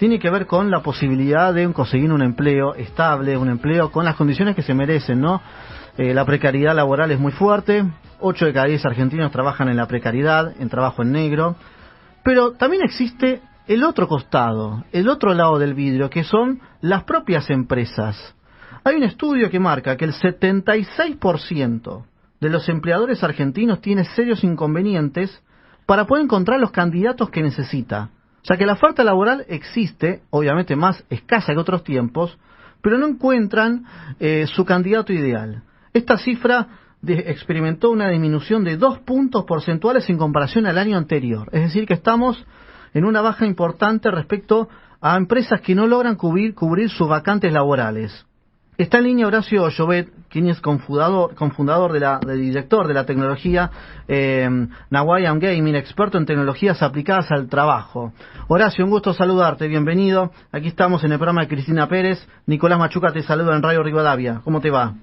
tiene que ver con la posibilidad de conseguir un empleo estable, un empleo con las condiciones que se merecen, ¿no? La precariedad laboral es muy fuerte, 8 de cada 10 argentinos trabajan en la precariedad, en trabajo en negro, pero también existe el otro costado, el otro lado del vidrio, que son las propias empresas. Hay un estudio que marca que el 76% de los empleadores argentinos tiene serios inconvenientes para poder encontrar los candidatos que necesita. O sea que la oferta laboral existe, obviamente más escasa que otros tiempos, pero no encuentran su candidato ideal. Esta cifra experimentó una disminución de 2 puntos porcentuales en comparación al año anterior. Es decir, que estamos en una baja importante respecto a empresas que no logran cubrir sus vacantes laborales. Está en línea Horacio Llobet, quien es director de la tecnología Nawayam Gaming, experto en tecnologías aplicadas al trabajo. Horacio, un gusto saludarte, bienvenido. Aquí estamos en el programa de Cristina Pérez. Nicolás Machuca te saluda en Radio Rivadavia. ¿Cómo te va?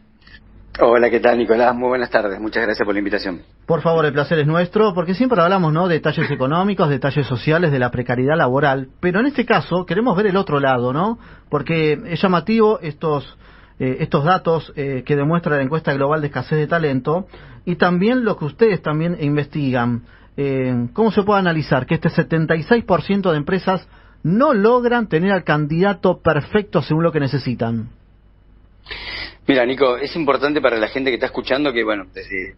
Hola, ¿qué tal, Nicolás? Muy buenas tardes. Muchas gracias por la invitación. Por favor, el placer es nuestro, porque siempre hablamos, ¿no?, de detalles económicos, detalles sociales, de la precariedad laboral, pero en este caso queremos ver el otro lado, ¿no? Porque es llamativo estos datos que demuestra la encuesta global de escasez de talento y también lo que ustedes también investigan. ¿Cómo se puede analizar que este 76% de empresas no logran tener al candidato perfecto según lo que necesitan? Mira, Nico, es importante para la gente que está escuchando que, bueno, desde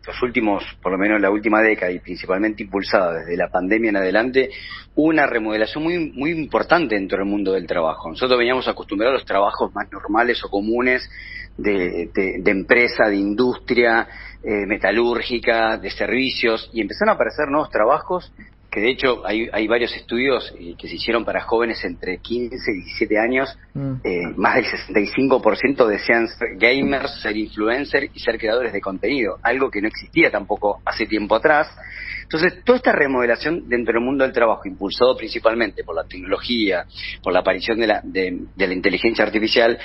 los últimos, por lo menos la última década y principalmente impulsada desde la pandemia en adelante, hubo una remodelación muy importante dentro del mundo del trabajo. Nosotros veníamos acostumbrados a los trabajos más normales o comunes de empresa, de industria, metalúrgica, de servicios, y empezaron a aparecer nuevos trabajos que de hecho hay varios estudios que se hicieron para jóvenes entre 15 y 17 años, más del 65% desean ser gamers, ser influencers y ser creadores de contenido, algo que no existía tampoco hace tiempo atrás. Entonces, toda esta remodelación dentro del mundo del trabajo, impulsado principalmente por la tecnología, por la aparición de la inteligencia artificial,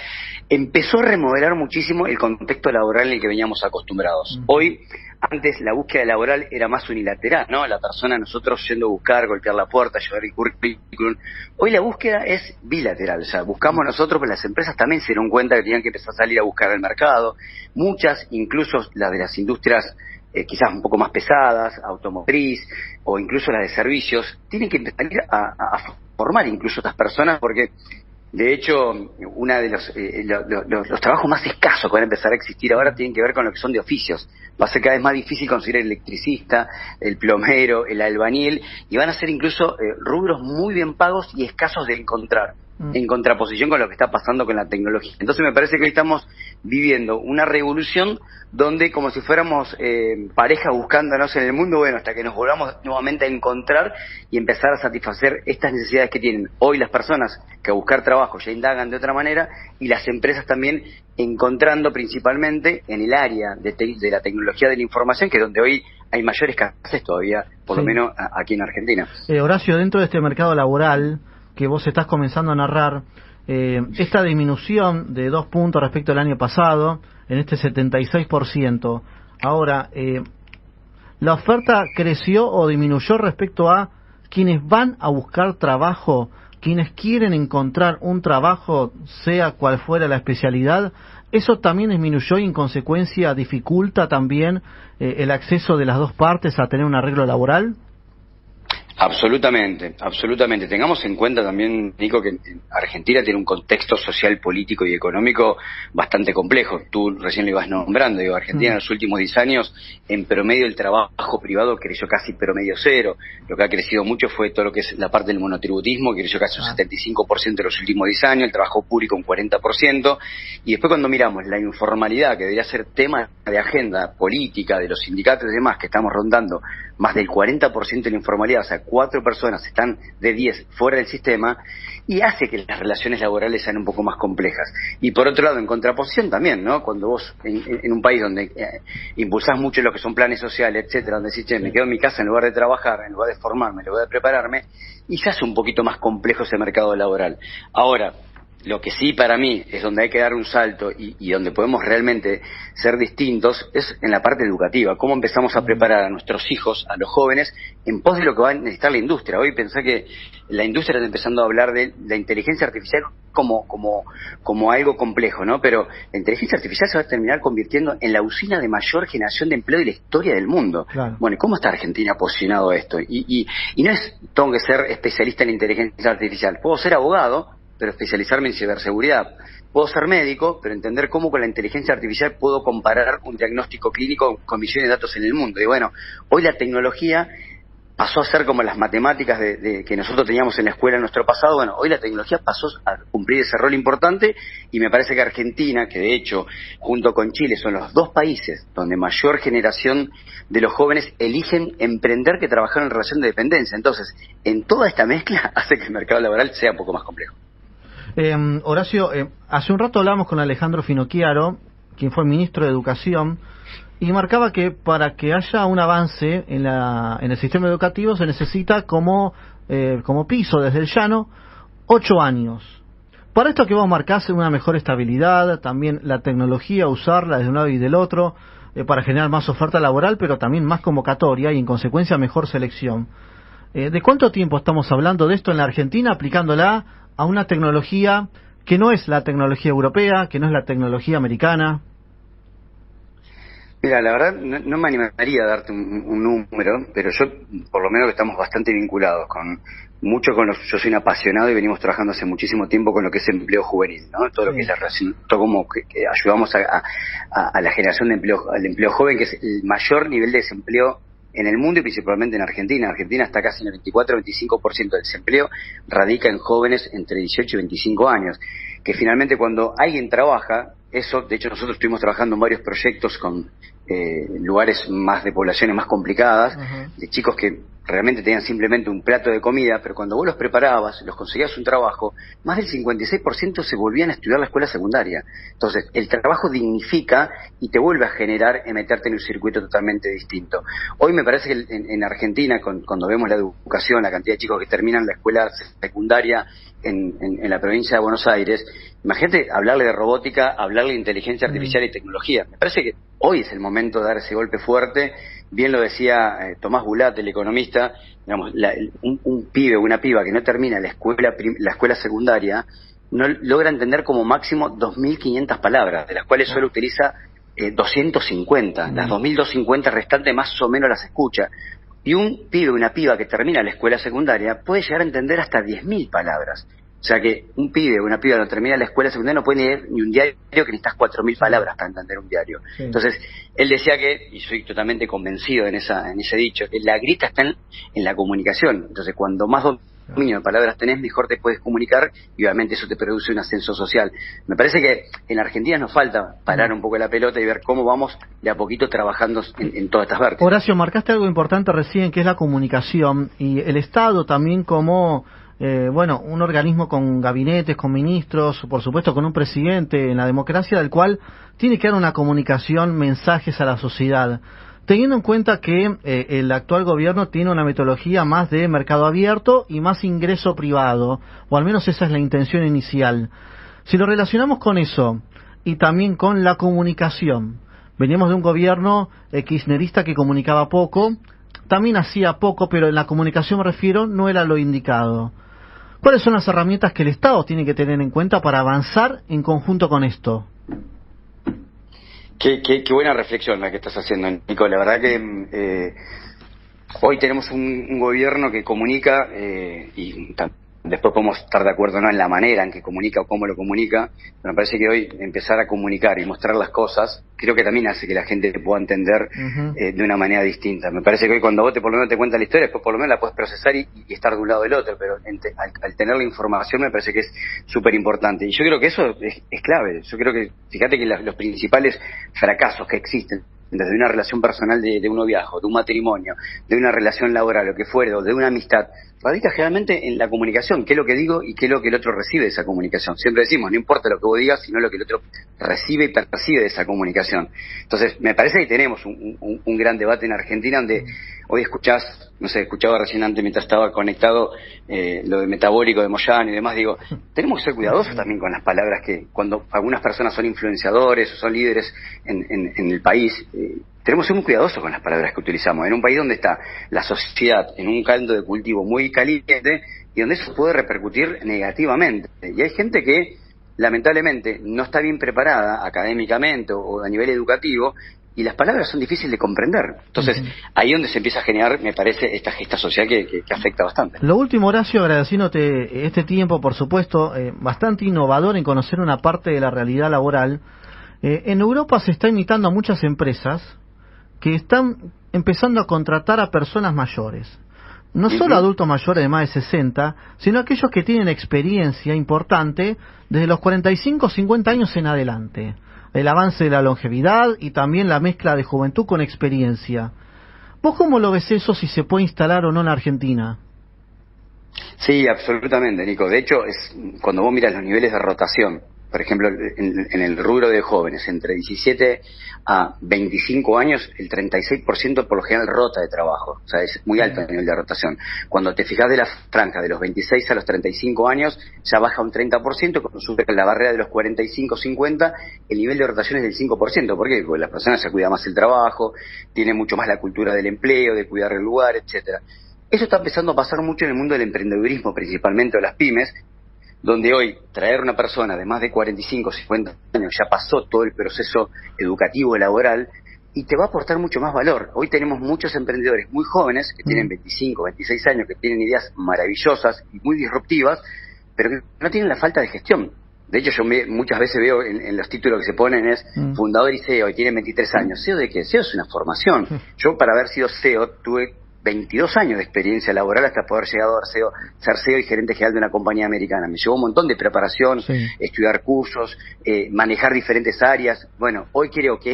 empezó a remodelar muchísimo el contexto laboral en el que veníamos acostumbrados. Hoy, antes la búsqueda laboral era más unilateral, ¿no? La persona, nosotros yendo a buscar, golpear la puerta, llevar el currículum. Hoy la búsqueda es bilateral, o sea, buscamos nosotros, pero las empresas también se dieron cuenta que tenían que empezar a salir a buscar al mercado. Muchas, incluso las de las industrias quizás un poco más pesadas, automotriz, o incluso las de servicios, tienen que empezar a formar incluso estas personas, porque de hecho, una de los trabajos más escasos que van a empezar a existir ahora tienen que ver con lo que son de oficios. Va a ser cada vez más difícil conseguir el electricista, el plomero, el albañil, y van a ser incluso rubros muy bien pagos y escasos de encontrar, en contraposición con lo que está pasando con la tecnología. Entonces me parece que hoy estamos viviendo una revolución donde, como si fuéramos pareja buscándonos en el mundo, bueno, hasta que nos volvamos nuevamente a encontrar y empezar a satisfacer estas necesidades que tienen hoy las personas que a buscar trabajo ya indagan de otra manera, y las empresas también encontrando principalmente en el área de la tecnología de la información, que es donde hoy hay mayor escasez todavía, por lo menos aquí en Argentina. Horacio, dentro de este mercado laboral que vos estás comenzando a narrar, esta disminución de 2 puntos respecto al año pasado, en este 76%, ahora, ¿la oferta creció o disminuyó respecto a quienes van a buscar trabajo, quienes quieren encontrar un trabajo, sea cual fuera la especialidad? ¿Eso también disminuyó y en consecuencia dificulta también el acceso de las dos partes a tener un arreglo laboral? Absolutamente, absolutamente. Tengamos en cuenta también, Nico, que Argentina tiene un contexto social, político y económico bastante complejo. Tú recién lo ibas nombrando. Digo, Argentina en los últimos 10 años, en promedio, el trabajo privado creció casi promedio cero. Lo que ha crecido mucho fue todo lo que es la parte del monotributismo, que creció casi un 75% en los últimos 10 años, el trabajo público un 40%. Y después, cuando miramos la informalidad, que debería ser tema de agenda política de los sindicatos y demás, que estamos rondando más del 40% de la informalidad, o sea, 4 personas están de 10 fuera del sistema, y hace que las relaciones laborales sean un poco más complejas. Y por otro lado, en contraposición también, ¿no? Cuando vos en un país donde impulsás mucho lo que son planes sociales, etcétera, donde decís, che, me quedo en mi casa en lugar de trabajar, en lugar de formarme, en lugar de prepararme, y se hace un poquito más complejo ese mercado laboral. Ahora, Lo que sí para mí es donde hay que dar un salto y donde podemos realmente ser distintos es en la parte educativa. Cómo empezamos a preparar a nuestros hijos, a los jóvenes, en pos de lo que va a necesitar la industria. Hoy pensé que la industria está empezando a hablar de la inteligencia artificial como algo complejo, ¿no? Pero la inteligencia artificial se va a terminar convirtiendo en la usina de mayor generación de empleo de la historia del mundo. Claro. Bueno, ¿y cómo está Argentina posicionado a esto? Y no es, tengo que ser especialista en inteligencia artificial. Puedo ser abogado, pero especializarme en ciberseguridad. Puedo ser médico, pero entender cómo con la inteligencia artificial puedo comparar un diagnóstico clínico con millones de datos en el mundo. Y bueno, hoy la tecnología pasó a ser como las matemáticas que nosotros teníamos en la escuela en nuestro pasado. Bueno, hoy la tecnología pasó a cumplir ese rol importante y me parece que Argentina, que de hecho junto con Chile son los dos países donde mayor generación de los jóvenes eligen emprender que trabajar en relación de dependencia. Entonces, en toda esta mezcla hace que el mercado laboral sea un poco más complejo. Horacio, hace un rato hablamos con Alejandro Finocchiaro, quien fue ministro de Educación, y marcaba que para que haya un avance en el sistema educativo se necesita como piso desde el llano 8 años. Para esto que vos marcás una mejor estabilidad, también la tecnología, usarla de un lado y del otro, para generar más oferta laboral, pero también más convocatoria y en consecuencia mejor selección. ¿De cuánto tiempo estamos hablando de esto en la Argentina, aplicándola a una tecnología que no es la tecnología europea, que no es la tecnología americana? Mira, la verdad no me animaría a darte un número, pero yo por lo menos que estamos bastante vinculados yo soy un apasionado y venimos trabajando hace muchísimo tiempo con lo que es empleo juvenil, ¿no? Todo lo que es la relación, todo como que ayudamos a la generación de empleo, al empleo joven, que es el mayor nivel de desempleo en el mundo y principalmente en Argentina. Argentina está casi en el 24-25% del desempleo, radica en jóvenes entre 18 y 25 años, que finalmente cuando alguien trabaja, eso, de hecho nosotros estuvimos trabajando en varios proyectos con lugares más de poblaciones más complicadas, de chicos que realmente tenían simplemente un plato de comida, pero cuando vos los preparabas, los conseguías un trabajo, más del 56% se volvían a estudiar la escuela secundaria. Entonces, el trabajo dignifica y te vuelve a generar meterte en un circuito totalmente distinto. Hoy me parece que en Argentina, cuando vemos la educación, la cantidad de chicos que terminan la escuela secundaria en la provincia de Buenos Aires, imagínate hablarle de robótica, hablarle de inteligencia artificial y tecnología. Me parece que hoy es el momento de dar ese golpe fuerte. Bien lo decía Tomás Bulat, el economista, digamos, un pibe o una piba que no termina la escuela secundaria no logra entender como máximo 2.500 palabras, de las cuales solo utiliza 250. Las 2.250 restantes más o menos las escucha. Y un pibe o una piba que termina la escuela secundaria puede llegar a entender hasta 10.000 palabras. O sea que un pibe o una piba que no termina la escuela secundaria no puede leer ni un diario, que necesitas 4.000 palabras para entender un diario. Sí. Entonces, él decía que, y soy totalmente convencido en ese dicho, que la grita está en la comunicación. Entonces, cuando más dominio de palabras tenés, mejor te puedes comunicar y obviamente eso te produce un ascenso social. Me parece que en la Argentina nos falta parar un poco la pelota y ver cómo vamos de a poquito trabajando en todas estas vertientes. Horacio, marcaste algo importante recién, que es la comunicación, y el Estado también como un organismo con gabinetes, con ministros, por supuesto con un presidente en la democracia, del cual tiene que dar una comunicación, mensajes a la sociedad. Teniendo en cuenta que el actual gobierno tiene una metodología más de mercado abierto y más ingreso privado, o al menos esa es la intención inicial. Si lo relacionamos con eso y también con la comunicación, venimos de un gobierno kirchnerista que comunicaba poco, también hacía poco, pero en la comunicación me refiero, no era lo indicado. ¿Cuáles son las herramientas que el Estado tiene que tener en cuenta para avanzar en conjunto con esto? Qué buena reflexión la que estás haciendo, Nico. La verdad que hoy tenemos un gobierno que comunica y después podemos estar de acuerdo no en la manera en que comunica o cómo lo comunica, pero me parece que hoy empezar a comunicar y mostrar las cosas, creo que también hace que la gente te pueda entender de una manera distinta. Me parece que hoy cuando vos por lo menos te cuentas la historia, después por lo menos la puedes procesar y estar de un lado del otro, pero al tener la información me parece que es súper importante. Y yo creo que eso es clave. Yo creo que, fíjate que los principales fracasos que existen, desde una relación personal de un noviazgo, de un matrimonio, de una relación laboral, lo que fuere, o de una amistad, radica generalmente en la comunicación, qué es lo que digo y qué es lo que el otro recibe de esa comunicación. Siempre decimos, no importa lo que vos digas, sino lo que el otro recibe y percibe de esa comunicación. Entonces, me parece que tenemos un gran debate en Argentina donde hoy escuchaba recién antes mientras estaba conectado lo de metabólico de Moyano y demás, digo, tenemos que ser cuidadosos también con las palabras que cuando algunas personas son influenciadores o son líderes en el país, tenemos que ser muy cuidadosos con las palabras que utilizamos. En un país donde está la sociedad en un caldo de cultivo muy caliente y donde eso puede repercutir negativamente. Y hay gente que lamentablemente no está bien preparada académicamente o a nivel educativo, y las palabras son difíciles de comprender. Entonces, ahí es donde se empieza a generar, me parece, esta gesta social que afecta bastante. Lo último, Horacio, agradeciéndote este tiempo, por supuesto, bastante innovador en conocer una parte de la realidad laboral. En Europa se está imitando a muchas empresas que están empezando a contratar a personas mayores. No solo adultos mayores de más de 60, sino aquellos que tienen experiencia importante desde los 45 o 50 años en adelante. El avance de la longevidad y también la mezcla de juventud con experiencia. ¿Vos cómo lo ves eso, si se puede instalar o no en Argentina? Sí, absolutamente, Nico. De hecho, cuando vos miras los niveles de rotación, por ejemplo, en el rubro de jóvenes, entre 17 a 25 años, el 36% por lo general rota de trabajo. O sea, es muy alto el nivel de rotación. Cuando te fijas de la franja de los 26 a los 35 años, ya baja un 30%, cuando sube la barrera de los 45-50, el nivel de rotación es del 5%. ¿Por qué? Porque las personas se cuidan más el trabajo, tienen mucho más la cultura del empleo, de cuidar el lugar, etcétera. Eso está empezando a pasar mucho en el mundo del emprendedurismo, principalmente de las pymes, donde hoy traer una persona de más de 45 o 50 años ya pasó todo el proceso educativo y laboral y te va a aportar mucho más valor. Hoy tenemos muchos emprendedores muy jóvenes que tienen 25, 26 años, que tienen ideas maravillosas y muy disruptivas, pero que no tienen la falta de gestión. De hecho, yo muchas veces veo en los títulos que se ponen es fundador y CEO y tienen 23 años. ¿CEO de qué? CEO es una formación. Yo, para haber sido CEO, tuve 22 años de experiencia laboral hasta poder llegar a ser CEO y gerente general de una compañía americana. Me llevó un montón de preparación, estudiar cursos, manejar diferentes áreas. Bueno, hoy creo que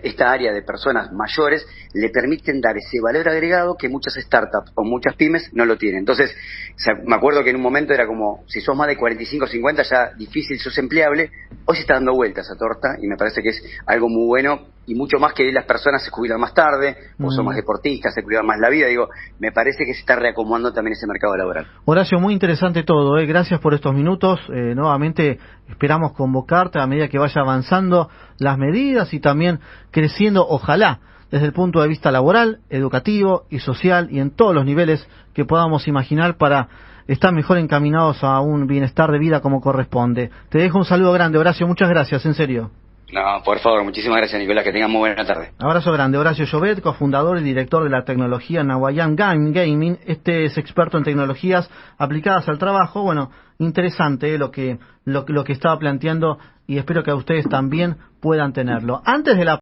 esta área de personas mayores le permiten dar ese valor agregado que muchas startups o muchas pymes no lo tienen. Entonces, me acuerdo que en un momento era como, si sos más de 45 o 50 ya difícil, sos empleable. Hoy se está dando vuelta esa torta y me parece que es algo muy bueno, y mucho más que las personas se jubilan más tarde, o son más deportistas, se cuidan más la vida. Digo, me parece que se está reacomodando también ese mercado laboral. Horacio, muy interesante todo, gracias por estos minutos. Nuevamente esperamos convocarte a medida que vaya avanzando las medidas y también creciendo, ojalá, desde el punto de vista laboral, educativo y social, y en todos los niveles que podamos imaginar, para estar mejor encaminados a un bienestar de vida como corresponde. Te dejo un saludo grande, Horacio, muchas gracias, en serio. No, por favor, muchísimas gracias, Nicolás, que tengan muy buena tarde. Abrazo grande. Horacio Llobet, cofundador y director de la tecnología Nahuayán Gaming. Este es experto en tecnologías aplicadas al trabajo. Bueno, interesante lo que estaba planteando, y espero que a ustedes también puedan tenerlo. Antes de la